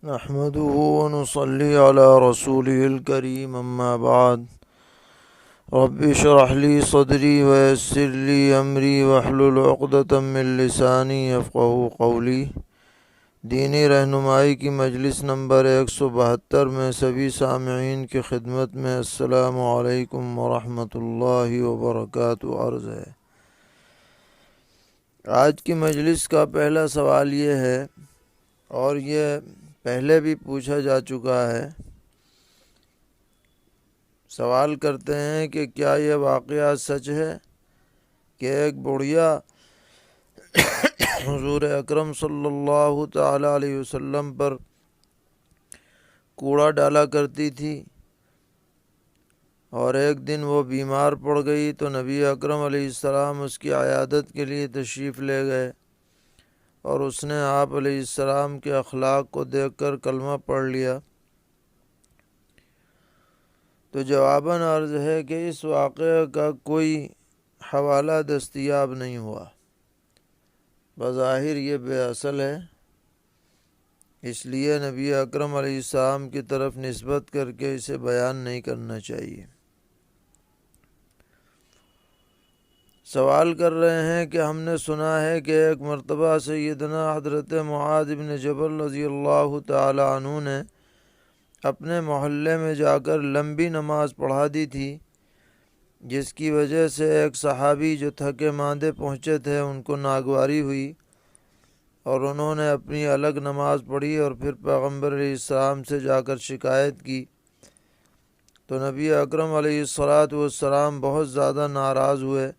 نحمده ونصلي على رسوله الكريم أما بعد رب اشرح لي صدري ويسر لي أمري واحلل عقدة من لساني يفقهوا قولي۔ دینی رہنمائی کی مجلس نمبر 172 میں سبھی سامعین کی خدمت میں السلام علیکم ورحمۃ اللہ وبرکاتہ عرض ہے۔ آج کی مجلس کا پہلا سوال یہ ہے، اور یہ پہلے بھی پوچھا جا چکا ہے۔ سوال کرتے ہیں کہ کیا یہ واقعہ سچ ہے کہ ایک بڑھیا حضور اکرم صلی اللہ تعالی علیہ وسلم پر کوڑا ڈالا کرتی تھی، اور ایک دن وہ بیمار پڑ گئی تو نبی اکرم علیہ السلام اس کی عیادت کے لیے تشریف لے گئے، اور اس نے آپ علیہ السلام کے اخلاق کو دیکھ کر کلمہ پڑھ لیا۔ تو جواباً عرض ہے کہ اس واقعے کا کوئی حوالہ دستیاب نہیں ہوا، بظاہر یہ بے اصل ہے، اس لیے نبی اکرم علیہ السلام کی طرف نسبت کر کے اسے بیان نہیں کرنا چاہیے۔ سوال کر رہے ہیں کہ ہم نے سنا ہے کہ ایک مرتبہ سیدنا حضرت معاذ بن جبل رضی اللہ تعالی عنہ نے اپنے محلے میں جا کر لمبی نماز پڑھا دی تھی، جس کی وجہ سے ایک صحابی جو تھکے ماندے پہنچے تھے ان کو ناگواری ہوئی، اور انہوں نے اپنی الگ نماز پڑھی اور پھر پیغمبر علیہ السلام سے جا کر شکایت کی۔ تو نبی اکرم علیہ السلام بہت زیادہ ناراض ہوئے،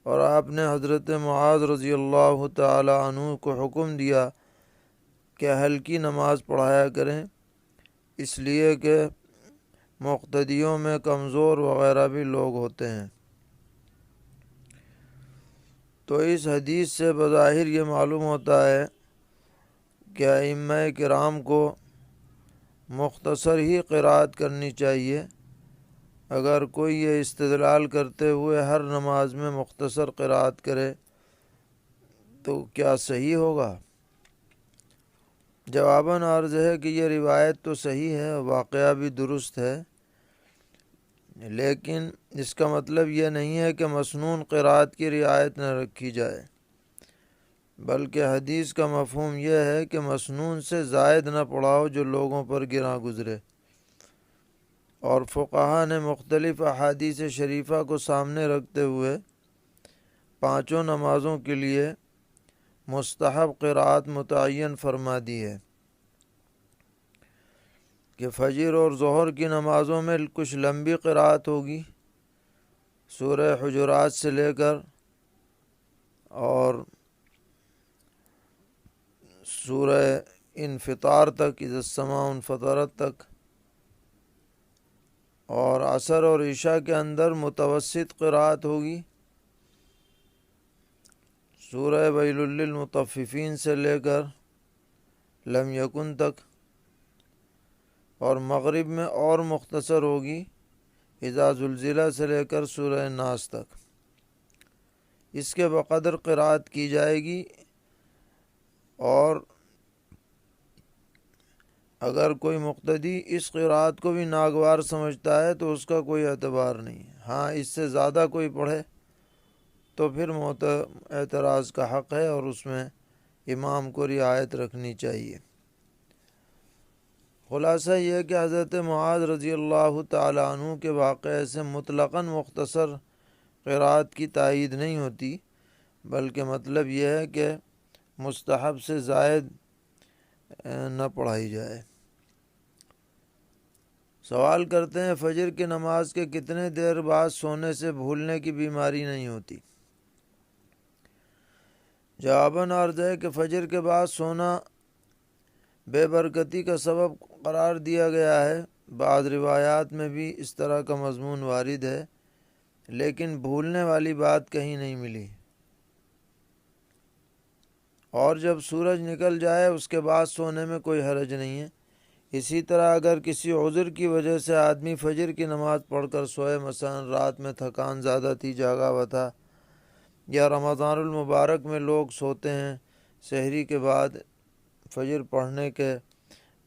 اور آپ نے حضرت معاذ رضی اللہ تعالی عنہ کو حکم دیا کہ ہلکی نماز پڑھایا کریں، اس لیے کہ مقتدیوں میں کمزور وغیرہ بھی لوگ ہوتے ہیں۔ تو اس حدیث سے بظاہر یہ معلوم ہوتا ہے کہ ائمہ کرام کو مختصر ہی قرأت کرنی چاہیے۔ اگر کوئی یہ استدلال کرتے ہوئے ہر نماز میں مختصر قرأت کرے تو کیا صحیح ہوگا؟ جواباً عرض ہے کہ یہ روایت تو صحیح ہے، واقعہ بھی درست ہے، لیکن اس کا مطلب یہ نہیں ہے کہ مسنون قرأت کی رعایت نہ رکھی جائے، بلکہ حدیث کا مفہوم یہ ہے کہ مسنون سے زائد نہ پڑھاؤ جو لوگوں پر گراں گزرے۔ اور فقہا نے مختلف احادیث شریفہ کو سامنے رکھتے ہوئے پانچوں نمازوں کے لیے مستحب قرأت متعین فرما دی ہے کہ فجر اور ظہر کی نمازوں میں کچھ لمبی قرأت ہوگی، سورہ حجرات سے لے کر اور سورہ انفطار تک، اذا السماء انفطرت تک، اور عصر اور عشاء کے اندر متوسط قرأت ہوگی، سورہ ویل للمطففین سے لے کر لم یکن تک، اور مغرب میں اور مختصر ہوگی، اذا زلزلہ سے لے کر سورہ ناس تک۔ اس کے بقدر قرأت کی جائے گی، اور اگر کوئی مقتدی اس قرأت کو بھی ناگوار سمجھتا ہے تو اس کا کوئی اعتبار نہیں۔ ہاں، اس سے زیادہ کوئی پڑھے تو پھر اعتراض کا حق ہے، اور اس میں امام کو رعایت رکھنی چاہیے۔ خلاصہ یہ کہ حضرت معاذ رضی اللہ تعالی عنہ کے واقعے سے مطلقاً مختصر قرأت کی تائید نہیں ہوتی، بلکہ مطلب یہ ہے کہ مستحب سے زائد نہ پڑھائی جائے۔ سوال کرتے ہیں فجر کی نماز کے کتنے دیر بعد سونے سے بھولنے کی بیماری نہیں ہوتی؟ جواباً عرض ہے کہ فجر کے بعد سونا بے برکتی کا سبب قرار دیا گیا ہے۔ بعض روایات میں بھی اس طرح کا مضمون وارد ہے، لیکن بھولنے والی بات کہیں نہیں ملی۔ اور جب سورج نکل جائے اس کے بعد سونے میں کوئی حرج نہیں ہے۔ اسی طرح اگر کسی عذر کی وجہ سے آدمی فجر کی نماز پڑھ کر سوئے، مثلا رات میں تھکان زیادہ تھی، جاگا ہوا تھا، یا رمضان المبارک میں لوگ سوتے ہیں سحری کے بعد فجر پڑھنے کے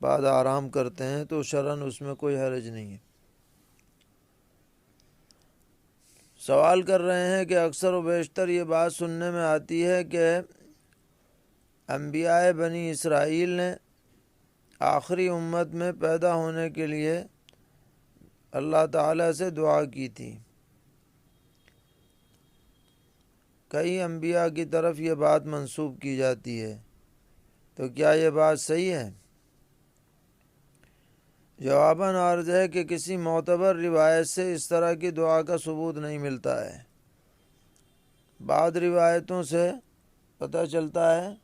بعد آرام کرتے ہیں تو شرعاً اس میں کوئی حرج نہیں ہے۔ سوال کر رہے ہیں کہ اکثر و بیشتر یہ بات سننے میں آتی ہے کہ انبیاء بنی اسرائیل نے آخری امت میں پیدا ہونے کے لیے اللہ تعالیٰ سے دعا کی تھی۔ کئی انبیاء کی طرف یہ بات منسوب کی جاتی ہے، تو کیا یہ بات صحیح ہے؟ جواباً عرض ہے کہ کسی معتبر روایت سے اس طرح کی دعا کا ثبوت نہیں ملتا ہے۔ بعض روایتوں سے پتہ چلتا ہے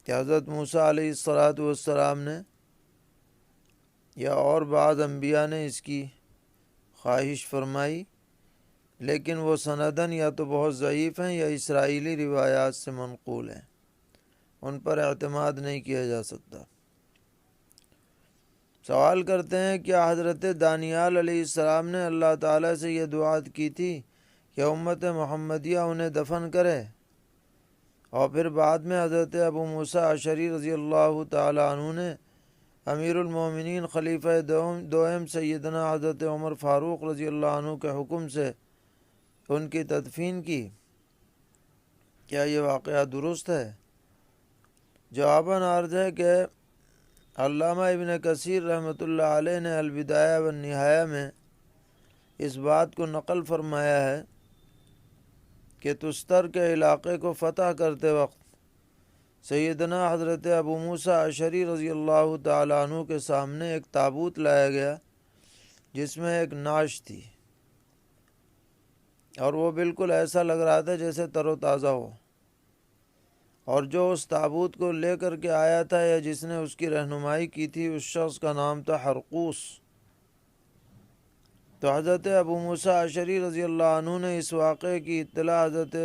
کہ حضرت موسیٰ علیہ السلام نے یا اور بعض انبیاء نے اس کی خواہش فرمائی، لیکن وہ سنداً یا تو بہت ضعیف ہیں یا اسرائیلی روایات سے منقول ہیں، ان پر اعتماد نہیں کیا جا سکتا۔ سوال کرتے ہیں کیا حضرت دانیال علیہ السلام نے اللہ تعالیٰ سے یہ دعا کی تھی کہ امت محمدیہ انہیں دفن کرے، اور پھر بعد میں حضرت ابو موسیٰ اشعری رضی اللہ تعالی عنہ نے امیر المومنین خلیفہ دوم سیدنا حضرت عمر فاروق رضی اللہ عنہ کے حکم سے ان کی تدفین کی؟ کیا یہ واقعہ درست ہے؟ جواباً عرض ہے کہ علامہ ابن کثیر رحمۃ اللہ علیہ نے البدایہ والنہایہ میں اس بات کو نقل فرمایا ہے کہ تستر کے علاقے کو فتح کرتے وقت سیدنا حضرت ابو موسیٰ اشعری رضی اللہ تعالی عنہ کے سامنے ایک تابوت لایا گیا جس میں ایک نعش تھی، اور وہ بالکل ایسا لگ رہا تھا جیسے تر و تازہ ہو، اور جو اس تابوت کو لے کر کے آیا تھا یا جس نے اس کی رہنمائی کی تھی اس شخص کا نام تھا حرقوس۔ تو حضرت ابو موسیٰ اشعری رضی اللہ عنہ نے اس واقعے کی اطلاع حضرت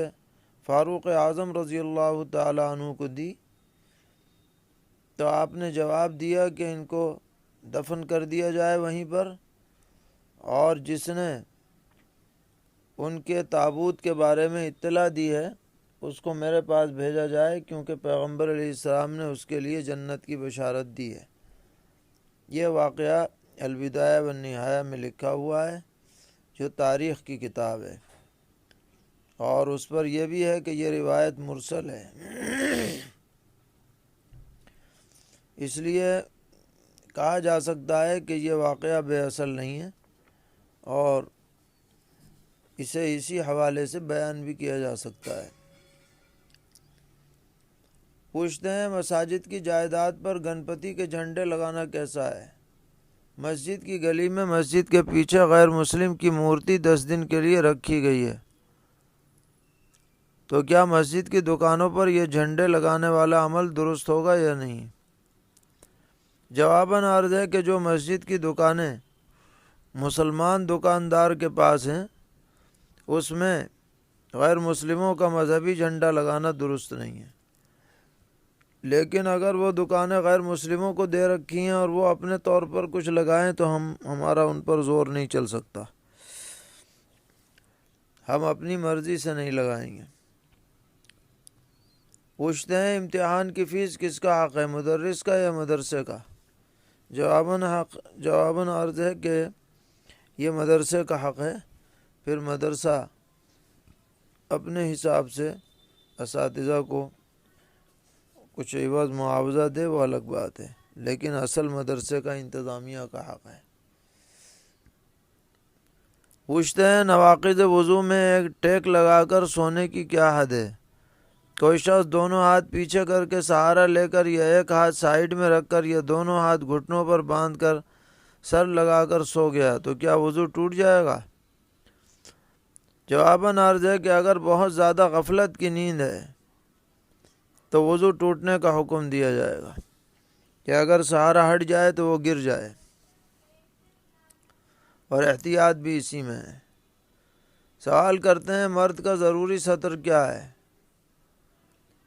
فاروق اعظم رضی اللہ تعالی عنہ کو دی، تو آپ نے جواب دیا کہ ان کو دفن کر دیا جائے وہیں پر، اور جس نے ان کے تابوت کے بارے میں اطلاع دی ہے اس کو میرے پاس بھیجا جائے، کیونکہ پیغمبر علیہ السلام نے اس کے لیے جنت کی بشارت دی ہے۔ یہ واقعہ البدایہ والنہایہ میں لکھا ہوا ہے، جو تاریخ کی کتاب ہے، اور اس پر یہ بھی ہے کہ یہ روایت مرسل ہے، اس لیے کہا جا سکتا ہے کہ یہ واقعہ بے اصل نہیں ہے، اور اسے اسی حوالے سے بیان بھی کیا جا سکتا ہے۔ پوچھتے ہیں مساجد کی جائیداد پر گنپتی کے جھنڈے لگانا کیسا ہے؟ مسجد کی گلی میں مسجد کے پیچھے غیر مسلم کی مورتی 10 دن کے لیے رکھی گئی ہے، تو کیا مسجد کی دکانوں پر یہ جھنڈے لگانے والا عمل درست ہوگا یا نہیں؟ جواباً عرض ہے کہ جو مسجد کی دکانیں مسلمان دکاندار کے پاس ہیں اس میں غیر مسلموں کا مذہبی جھنڈا لگانا درست نہیں ہے، لیکن اگر وہ دکانیں غیر مسلموں کو دے رکھی ہیں اور وہ اپنے طور پر کچھ لگائیں تو ہمارا ان پر زور نہیں چل سکتا، ہم اپنی مرضی سے نہیں لگائیں گے۔ پوچھتے ہیں امتحان کی فیس کس کا حق ہے، مدرس کا یا مدرسے کا؟ جواباً عرض ہے کہ یہ مدرسے کا حق ہے، پھر مدرسہ اپنے حساب سے اساتذہ کو کچھ عوض معاوضہ دے وہ الگ بات ہے، لیکن اصل مدرسے کا انتظامیہ کا حق ہے۔ پوچھتے ہیں نواقض وضو میں ایک ٹیک لگا کر سونے کی کیا حد ہے؟ کوئی شخص دونوں ہاتھ پیچھے کر کے سہارا لے کر یا ایک ہاتھ سائیڈ میں رکھ کر یا دونوں ہاتھ گھٹنوں پر باندھ کر سر لگا کر سو گیا تو کیا وضو ٹوٹ جائے گا؟ جواباً عرض ہے کہ اگر بہت زیادہ غفلت کی نیند ہے تو وضو ٹوٹنے کا حکم دیا جائے گا کہ اگر سہارا ہٹ جائے تو وہ گر جائے، اور احتیاط بھی اسی میں ہے۔ سوال کرتے ہیں مرد کا ضروری سطر کیا ہے؟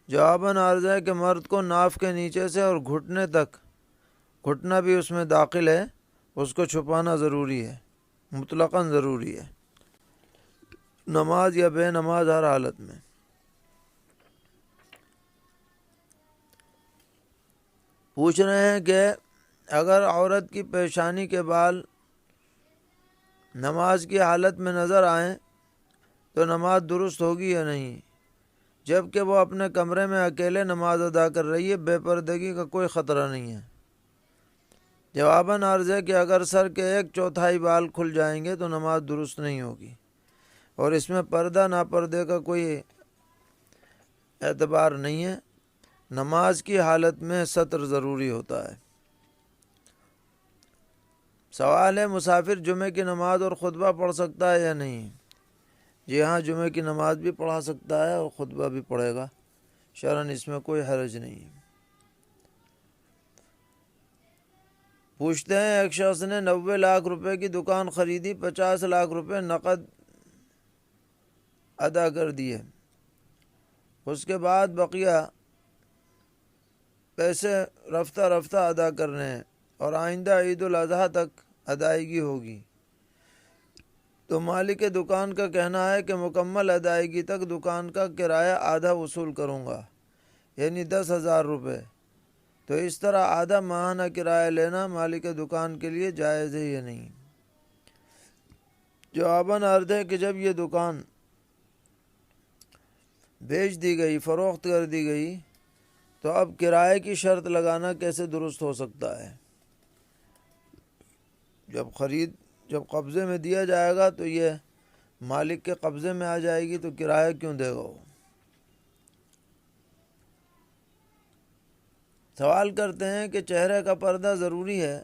جواباً عرض ہے کہ مرد کو ناف کے نیچے سے اور گھٹنے تک، گھٹنا بھی اس میں داخل ہے، اس کو چھپانا ضروری ہے، مطلقاً ضروری ہے، نماز یا بے نماز ہر حالت میں۔ پوچھ رہے ہیں کہ اگر عورت کی پیشانی کے بال نماز کی حالت میں نظر آئیں تو نماز درست ہوگی یا نہیں، جبکہ وہ اپنے کمرے میں اکیلے نماز ادا کر رہی ہے، بے پردگی کا کوئی خطرہ نہیں ہے؟ جواباً عرض ہے کہ اگر سر کے 1/4 بال کھل جائیں گے تو نماز درست نہیں ہوگی، اور اس میں پردہ نا پردے کا کوئی اعتبار نہیں ہے۔ نماز کی حالت میں ستر ضروری ہوتا ہے۔ سوال ہے، مسافر جمعے کی نماز اور خطبہ پڑھ سکتا ہے یا نہیں؟ جی ہاں، جمعے کی نماز بھی پڑھا سکتا ہے اور خطبہ بھی پڑھے گا، شرعاً اس میں کوئی حرج نہیں ہے۔ پوچھتے ہیں، ایک شخص نے 90 لاکھ روپے کی دکان خریدی، 50 لاکھ روپے نقد ادا کر دیے، اس کے بعد بقیہ پیسے رفتہ رفتہ ادا کرنے ہیں اور آئندہ عید الاضحیٰ تک ادائیگی ہوگی، تو مالک دکان کا کہنا ہے کہ مکمل ادائیگی تک دکان کا کرایہ آدھا وصول کروں گا، یعنی 10,000 روپے، تو اس طرح آدھا ماہانہ کرایہ لینا مالک دکان کے لیے جائز ہے یا نہیں؟ جواباً عرض ہے کہ جب یہ دکان بیچ دی گئی، فروخت کر دی گئی، تو اب کرائے کی شرط لگانا کیسے درست ہو سکتا ہے؟ جب قبضے میں دیا جائے گا تو یہ مالک کے قبضے میں آ جائے گی، تو کرایہ کیوں دے گا وہ؟ سوال کرتے ہیں کہ چہرے کا پردہ ضروری ہے؟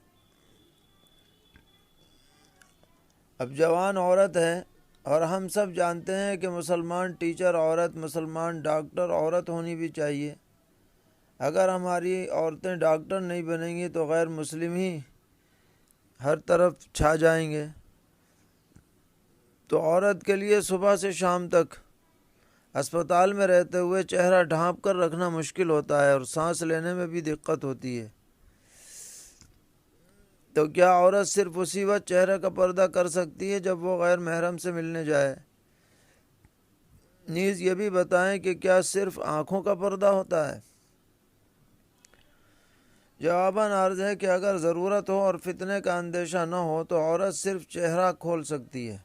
اب جوان عورت ہے اور ہم سب جانتے ہیں کہ مسلمان ٹیچر عورت، مسلمان ڈاکٹر عورت ہونی بھی چاہیے۔ اگر ہماری عورتیں ڈاکٹر نہیں بنیں گی تو غیر مسلم ہی ہر طرف چھا جائیں گے، تو عورت کے لیے صبح سے شام تک اسپتال میں رہتے ہوئے چہرہ ڈھانپ کر رکھنا مشکل ہوتا ہے اور سانس لینے میں بھی دقت ہوتی ہے، تو کیا عورت صرف اسی وقت چہرے کا پردہ کر سکتی ہے جب وہ غیر محرم سے ملنے جائے؟ نیز یہ بھی بتائیں کہ کیا صرف آنکھوں کا پردہ ہوتا ہے؟ جواباً عرض ہے کہ اگر ضرورت ہو اور فتنے کا اندیشہ نہ ہو تو عورت صرف چہرہ کھول سکتی ہے،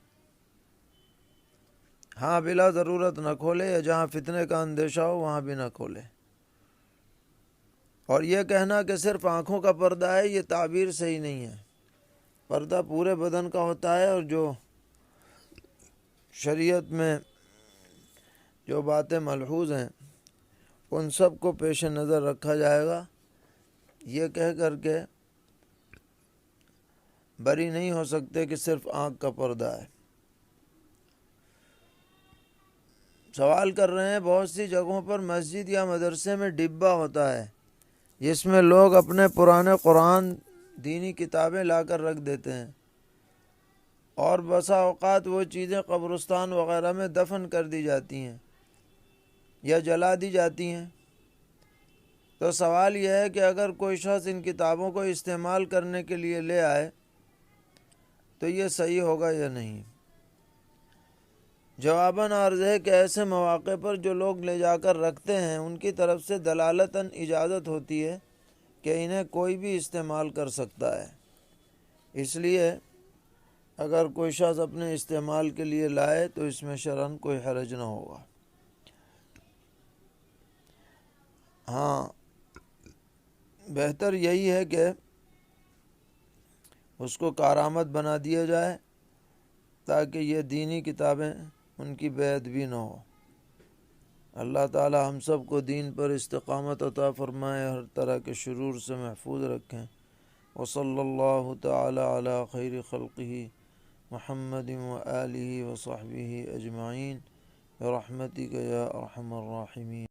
ہاں بلا ضرورت نہ کھولے، یا جہاں فتنے کا اندیشہ ہو وہاں بھی نہ کھولے۔ اور یہ کہنا کہ صرف آنکھوں کا پردہ ہے، یہ تعبیر صحیح نہیں ہے۔ پردہ پورے بدن کا ہوتا ہے، اور جو شریعت میں جو باتیں ملحوظ ہیں ان سب کو پیش نظر رکھا جائے گا، یہ کہہ کر کے بری نہیں ہو سکتے کہ صرف آنکھ کا پردہ ہے۔ سوال کر رہے ہیں، بہت سی جگہوں پر مسجد یا مدرسے میں ڈبہ ہوتا ہے جس میں لوگ اپنے پرانے قرآن، دینی کتابیں لا کر رکھ دیتے ہیں، اور بسا اوقات وہ چیزیں قبرستان وغیرہ میں دفن کر دی جاتی ہیں یا جلا دی جاتی ہیں، تو سوال یہ ہے کہ اگر کوئی شخص ان کتابوں کو استعمال کرنے کے لیے لے آئے تو یہ صحیح ہوگا یا نہیں؟ جواباً عرض ہے کہ ایسے مواقع پر جو لوگ لے جا کر رکھتے ہیں ان کی طرف سے دلالتاً اجازت ہوتی ہے کہ انہیں کوئی بھی استعمال کر سکتا ہے، اس لیے اگر کوئی شخص اپنے استعمال کے لیے لائے تو اس میں شرعاً کوئی حرج نہ ہوگا۔ ہاں، بہتر یہی ہے کہ اس کو کارآمد بنا دیا جائے تاکہ یہ دینی کتابیں ان کی بے ادبی نہ ہو۔ اللہ تعالی ہم سب کو دین پر استقامت عطا فرمائے، ہر طرح کے شرور سے محفوظ رکھیں۔ وصلی اللہ تعالی علی خیر خلقہ محمد وآلہ وصحبہ اجمعین برحمتک یا ارحم الراحمین۔